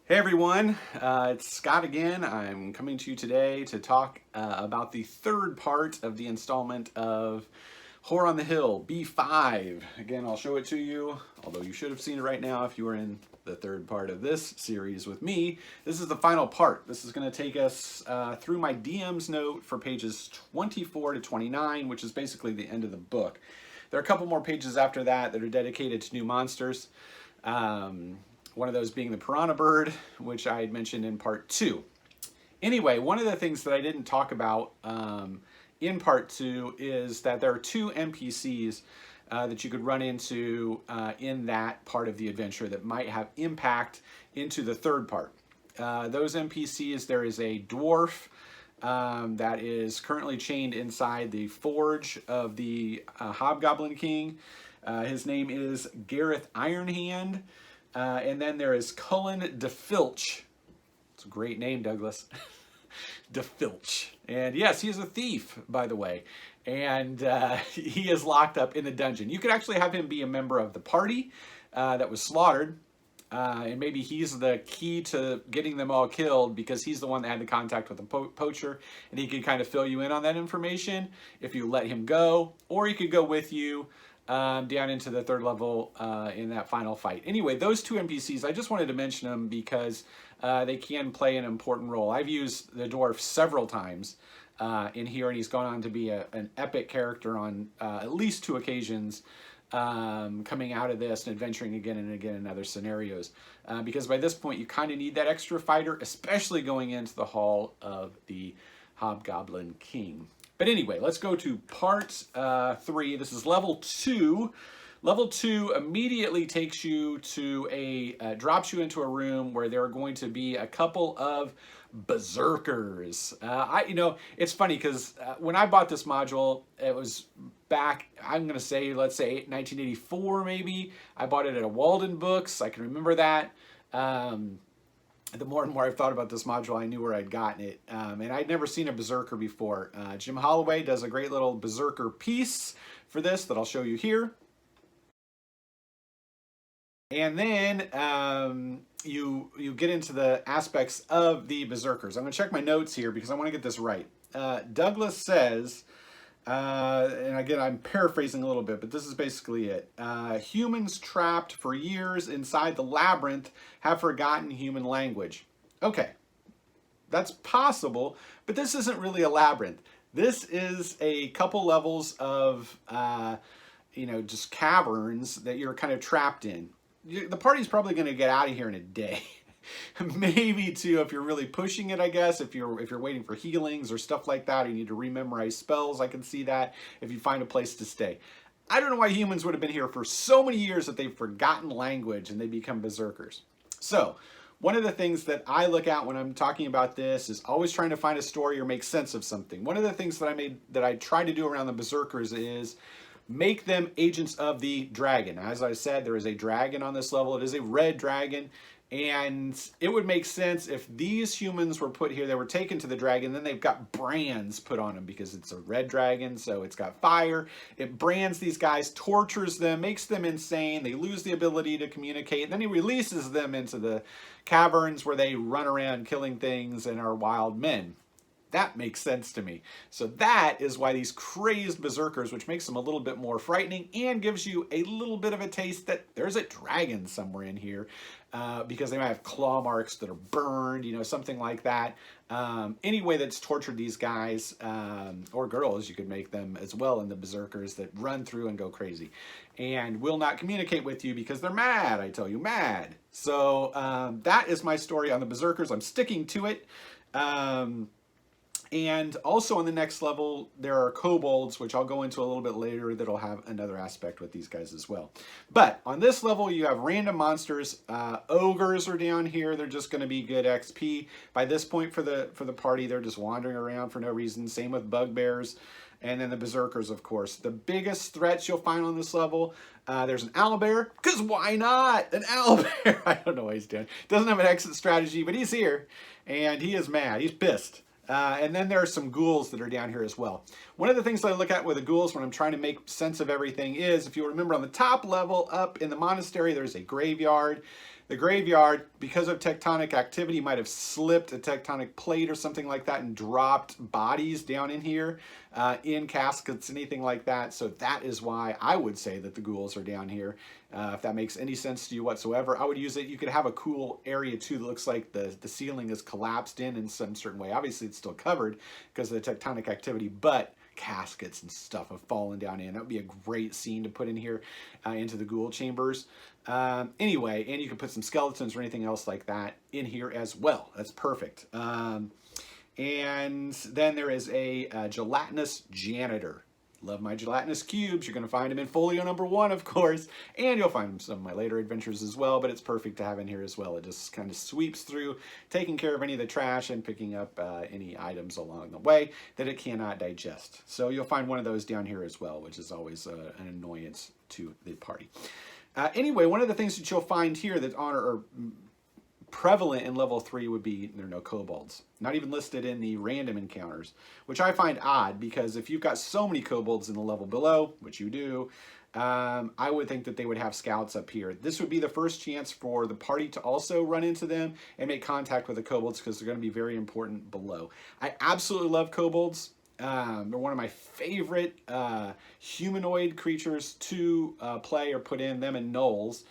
Hey everyone, it's Scott again. I'm coming to you today to talk about the third part of the installment of Whore on the Hill, B5. Again, I'll show it to you, although you should have seen it right now if you were in the third part of this series with me. This is the final part. This is going to take us through my DM's note for pages 24 to 29, which is basically the end of the book. There are a couple more pages after that that are dedicated to new monsters. One of those being the piranha bird, which I had mentioned in part 2. Anyway, one of the things that I didn't talk about in part 2 is that there are 2 NPCs that you could run into in that part of the adventure that might have impact into the third part. Those NPCs, there is a dwarf that is currently chained inside the forge of the Hobgoblin King. His name is Gareth Ironhand. And then there is Cullen DeFilch. It's a great name, Douglas. DeFilch. And yes, he is a thief, by the way. And he is locked up in the dungeon. You could actually have him be a member of the party that was slaughtered. And maybe he's the key to getting them all killed because he's the one that had the contact with the poacher. And he could kind of fill you in on that information if you let him go. Or he could go with you down into the third level in that final fight. Anyway, those 2 NPCs, I just wanted to mention them because they can play an important role. I've used the dwarf several times in here, and he's gone on to be an epic character on at least 2 occasions coming out of this and adventuring again and again in other scenarios. Because by this point, you kind of need that extra fighter, especially going into the Hall of the Hobgoblin King. But anyway, let's go to part 3. This is level 2. Level 2 immediately takes you to drops you into a room where there are going to be a couple of Berserkers. It's funny because when I bought this module, it was back, I'm going to say, let's say 1984 maybe. I bought it at a Walden Books. I can remember that. The more and more I've thought about this module, I knew where I'd gotten it. And I'd never seen a Berserker before. Jim Holloway does a great little Berserker piece for this that I'll show you here. And then you get into the aspects of the Berserkers. I'm going to check my notes here because I want to get this right. Douglas says, and again, I'm paraphrasing a little bit, but this is basically it. Humans trapped for years inside the labyrinth have forgotten human language. Okay, that's possible, but this isn't really a labyrinth. This is a couple levels of, just caverns that you're kind of trapped in. The party's probably going to get out of here in a day. Maybe 2 if you're really pushing it, I guess. If you're waiting for healings or stuff like that, or you need to rememorize spells, I can see that if you find a place to stay. I don't know why humans would have been here for so many years that they've forgotten language and they become berserkers. So, one of the things that I look at when I'm talking about this is always trying to find a story or make sense of something. One of the things that I try to do around the berserkers is make them agents of the dragon. As I said, there is a dragon on this level. It is a red dragon. And it would make sense if these humans were put here, they were taken to the dragon, then they've got brands put on them because it's a red dragon, so it's got fire. It brands these guys, tortures them, makes them insane. They lose the ability to communicate. And then he releases them into the caverns where they run around killing things and are wild men. That makes sense to me. So that is why these crazed berserkers, which makes them a little bit more frightening and gives you a little bit of a taste that there's a dragon somewhere in here because they might have claw marks that are burned, something like that. Any way that's tortured these guys or girls, you could make them as well in the berserkers that run through and go crazy and will not communicate with you because they're mad, I tell you, mad. So that is my story on the berserkers. I'm sticking to it. And also on the next level, there are kobolds, which I'll go into a little bit later, that'll have another aspect with these guys as well. But on this level, you have random monsters. Ogres are down here. They're just going to be good XP. By this point for the party, they're just wandering around for no reason. Same with bugbears. And then the berserkers, of course. The biggest threats you'll find on this level, there's an owlbear, because why not? An owlbear. I don't know what he's doing. Doesn't have an exit strategy, but he's here. And he is mad. He's pissed. And then there are some ghouls that are down here as well. One of the things that I look at with the ghouls when I'm trying to make sense of everything is, if you remember on the top level up in the monastery, there's a graveyard. The graveyard, because of tectonic activity, might have slipped a tectonic plate or something like that and dropped bodies down in here, in caskets, anything like that. So that is why I would say that the ghouls are down here. If that makes any sense to you whatsoever, I would use it. You could have a cool area too that looks like the ceiling is collapsed in some certain way. Obviously, it's still covered because of the tectonic activity, but caskets and stuff have fallen down in. That would be a great scene to put in here into the ghoul chambers. Anyway, and you can put some skeletons or anything else like that in here as well. That's perfect. And then there is a gelatinous janitor. Love my gelatinous cubes. You're going to find them in folio number 1, of course, and you'll find some of my later adventures as well, but it's perfect to have in here as well. It just kind of sweeps through, taking care of any of the trash and picking up any items along the way that it cannot digest. So you'll find one of those down here as well, which is always an annoyance to the party. Anyway, one of the things that you'll find here that are prevalent in level 3 would be there are no kobolds. Not even listed in the random encounters, which I find odd because if you've got so many kobolds in the level below, which you do, I would think that they would have scouts up here. This would be the first chance for the party to also run into them and make contact with the kobolds because they're going to be very important below. I absolutely love kobolds. They're one of my favorite humanoid creatures to play or put in, them and gnolls.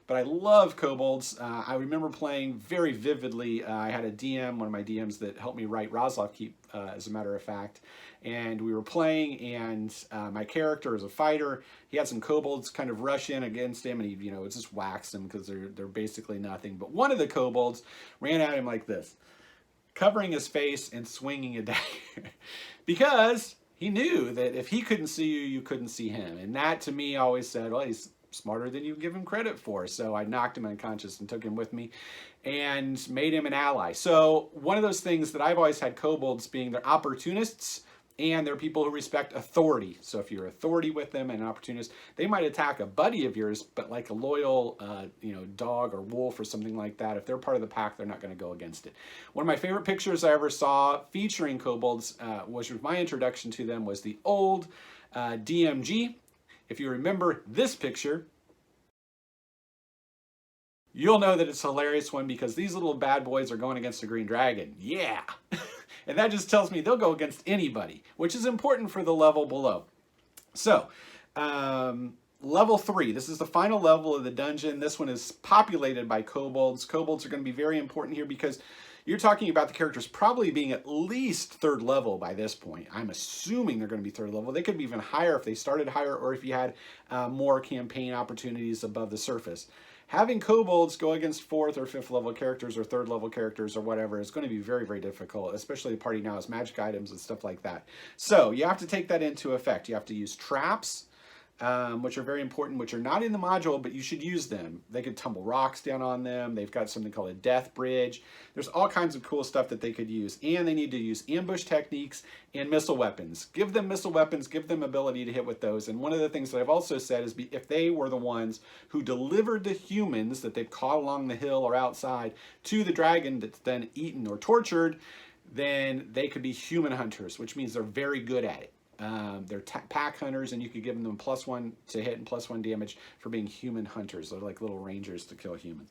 But I love kobolds. I remember playing very vividly. I had a DM, one of my DMs that helped me write Roslov Keep, as a matter of fact. And we were playing, and my character is a fighter. He had some kobolds kind of rush in against him, and he, just waxed them because they're basically nothing. But one of the kobolds ran at him like this, covering his face and swinging a dagger, because he knew that if he couldn't see you, you couldn't see him. And that to me always said, well, he's smarter than you give him credit for. So I knocked him unconscious and took him with me and made him an ally. So one of those things that I've always had kobolds being, they're opportunists and they're people who respect authority. So if you're authority with them and an opportunist, they might attack a buddy of yours, but like a loyal, dog or wolf or something like that, if they're part of the pack, they're not going to go against it. One of my favorite pictures I ever saw featuring kobolds, which was my introduction to them, was the old DMG. If you remember this picture, you'll know that it's a hilarious one because these little bad boys are going against a green dragon. Yeah! And that just tells me they'll go against anybody, which is important for the level below. So, level 3. This is the final level of the dungeon. This one is populated by kobolds. Kobolds are going to be very important here because you're talking about the characters probably being at least 3rd level by this point. I'm assuming they're going to be 3rd level. They could be even higher if they started higher or if you had more campaign opportunities above the surface. Having kobolds go against 4th or 5th level characters or 3rd level characters or whatever is going to be very, very difficult, especially the party now has magic items and stuff like that. So you have to take that into effect. You have to use traps, which are very important, which are not in the module, but you should use them. They could tumble rocks down on them. They've got something called a death bridge. There's all kinds of cool stuff that they could use. And they need to use ambush techniques and missile weapons. Give them missile weapons, give them ability to hit with those. And one of the things that I've also said is if they were the ones who delivered the humans that they've caught along the hill or outside to the dragon that's then eaten or tortured, then they could be human hunters, which means they're very good at it. They're pack hunters, and you could give them +1 to hit and +1 damage for being human hunters. They're like little rangers to kill humans.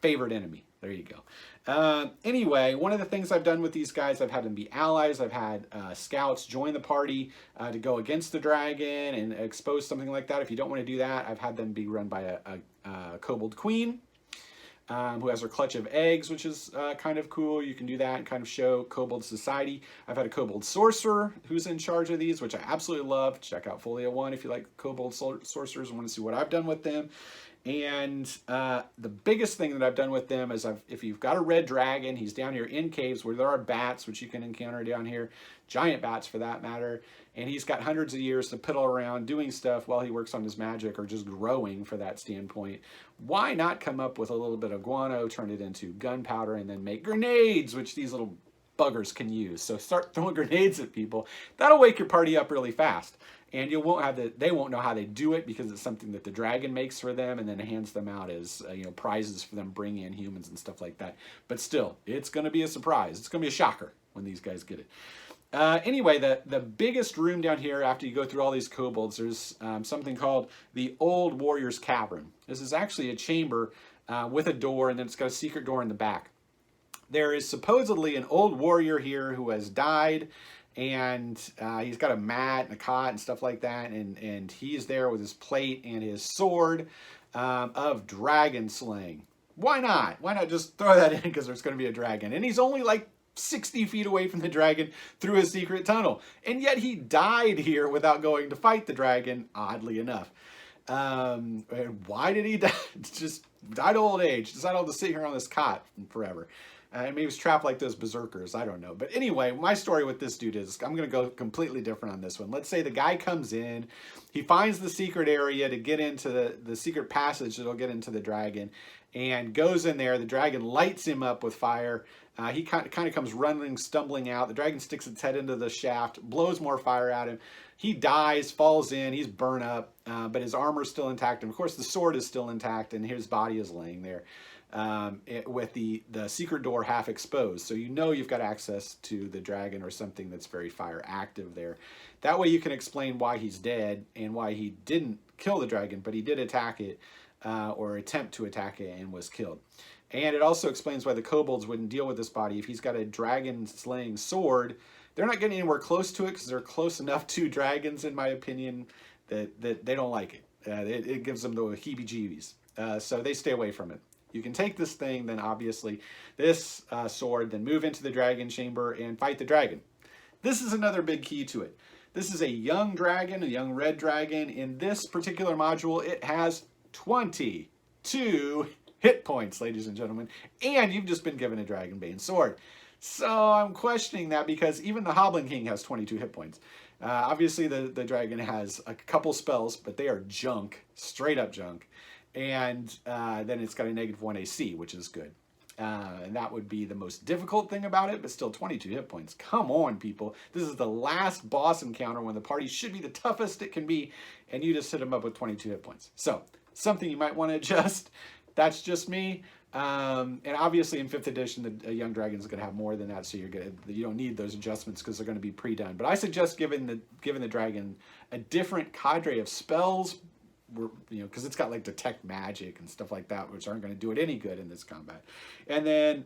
Favorite enemy. There you go. Anyway, one of the things I've done with these guys, I've had them be allies. I've had scouts join the party to go against the dragon and expose something like that. If you don't want to do that, I've had them be run by a kobold queen. Who has her clutch of eggs, which is kind of cool. You can do that and kind of show kobold society. I've had a kobold sorcerer who's in charge of these, which I absolutely love. Check out Folio 1 if you like kobold sorcerers and want to see what I've done with them. And the biggest thing that I've done with them is if you've got a red dragon, he's down here in caves where there are bats, which you can encounter down here, giant bats for that matter, and he's got hundreds of years to piddle around doing stuff while he works on his magic or just growing for that standpoint. Why not come up with a little bit of guano, turn it into gunpowder, and then make grenades, which these little buggers can use. So start throwing grenades at people. That'll wake your party up really fast. And they won't know how they do it because it's something that the dragon makes for them and then hands them out as prizes for them bringing in humans and stuff like that. But still, it's going to be a surprise. It's going to be a shocker when these guys get it. Anyway, the biggest room down here after you go through all these kobolds, there's something called the Old Warrior's Cavern. This is actually a chamber with a door, and then it's got a secret door in the back. There is supposedly an old warrior here who has died, and he's got a mat and a cot and stuff like that, and he's there with his plate and his sword of dragon slaying. Why not? Why not just throw that in because there's going to be a dragon? And he's only like 60 feet away from the dragon through a secret tunnel. And yet he died here without going to fight the dragon, oddly enough. Why did he die? Just died of old age. Decided to sit here on this cot forever. Maybe he was trapped like those berserkers. I don't know. But anyway, my story with this dude is, I'm going to go completely different on this one. Let's say the guy comes in. He finds the secret area to get into the secret passage that'll get into the dragon. And goes in there. The dragon lights him up with fire. He kind of comes running, stumbling out. The dragon sticks its head into the shaft, blows more fire at him. He dies, falls in. He's burnt up, but his armor's still intact. And of course, the sword is still intact, and his body is laying there with the secret door half exposed. So you know you've got access to the dragon or something that's very fire active there. That way you can explain why he's dead and why he didn't kill the dragon, but he did attack it. Or attempt to attack it and was killed. And it also explains why the kobolds wouldn't deal with this body. If he's got a dragon-slaying sword, they're not getting anywhere close to it because they're close enough to dragons, in my opinion, that they don't like it. It gives them the heebie-jeebies. So they stay away from it. You can take this thing, then obviously this sword, then move into the dragon chamber and fight the dragon. This is another big key to it. This is a young dragon, a young red dragon. In this particular module, it has 22 hit points, ladies and gentlemen, and you've just been given a Dragonbane sword. So I'm questioning that because even the Hoblin King has 22 hit points. Obviously, the dragon has a couple spells, but they are junk, straight up junk. And then it's got a -1 AC, which is good. And that would be the most difficult thing about it, but still 22 hit points. Come on, people. This is the last boss encounter when the party should be the toughest it can be, and you just hit them up with 22 hit points. So, something you might want to adjust. That's just me. And obviously in 5th edition, a young dragon is going to have more than that, so you don't need those adjustments because they're going to be pre-done. But I suggest giving the dragon a different cadre of spells, because it's got like detect magic and stuff like that, which aren't going to do it any good in this combat. And then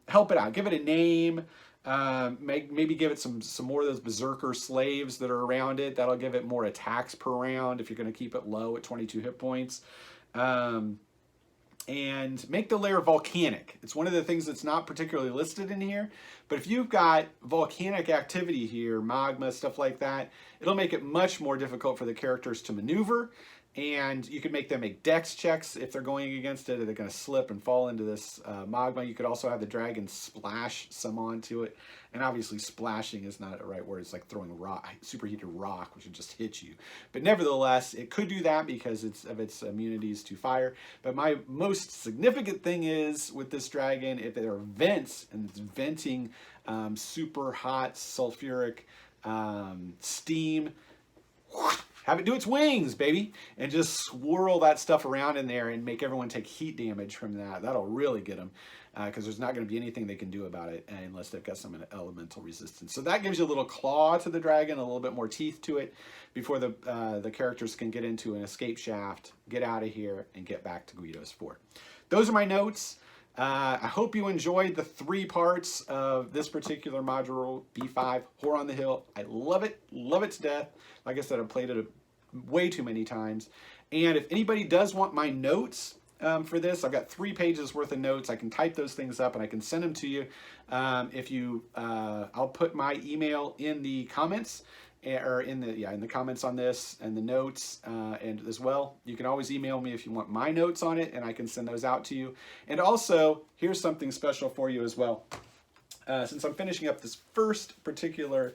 help it out, give it a name, maybe give it some more of those berserker slaves that are around it. That'll give it more attacks per round if you're going to keep it low at 22 hit points. And make the lair volcanic. It's one of the things that's not particularly listed in here, but if you've got volcanic activity here, magma, stuff like that, it'll make it much more difficult for the characters to maneuver. And you can make them make dex checks if they're going against it, or they're going to slip and fall into this magma. You could also have the dragon splash some onto it. And obviously splashing is not a right word. It's like throwing superheated rock, which would just hit you. But nevertheless, it could do that because of its immunities to fire. But my most significant thing is with this dragon, if there are vents, and it's venting super hot sulfuric steam, have it do its wings, baby, and just swirl that stuff around in there and make everyone take heat damage from that. That'll really get them, because there's not going to be anything they can do about it unless they've got some elemental resistance. So that gives you a little claw to the dragon, a little bit more teeth to it, before the characters can get into an escape shaft, get out of here, and get back to Guido's fort. Those are my notes. I hope you enjoyed the 3 parts of this particular module, B5, Horror on the Hill. I love it to death. Like I said, I've played it way too many times. And if anybody does want my notes for this, I've got 3 pages worth of notes. I can type those things up and I can send them to you. I'll put my email in the comments, or in the comments on this and the notes, and as well, you can always email me if you want my notes on it, and I can send those out to you. And also, here's something special for you as well. Since I'm finishing up this first particular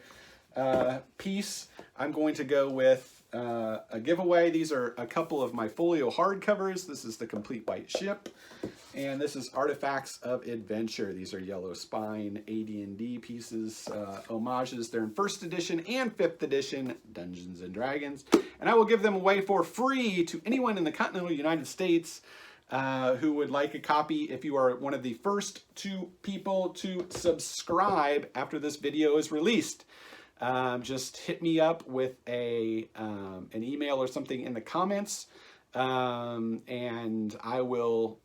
piece, I'm going to go with a giveaway. These are a couple of my folio hardcovers. This is the Complete White Ship, and this is Artifacts of Adventure. These are Yellow Spine AD&D pieces, homages. They're in 1st edition and 5th edition Dungeons and Dragons, and I will give them away for free to anyone in the continental United States who would like a copy, if you are one of the first 2 people to subscribe after this video is released, just hit me up with an email or something in the comments, and I will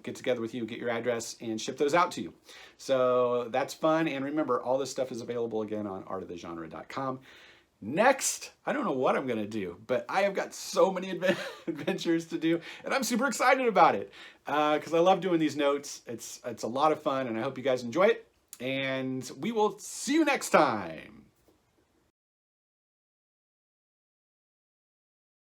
get together with you, get your address, and ship those out to you. So that's fun. And remember, all this stuff is available again on artofthegenre.com. Next, I don't know what I'm going to do, but I have got so many adventures to do, and I'm super excited about it because I love doing these notes. It's a lot of fun, and I hope you guys enjoy it. And we will see you next time.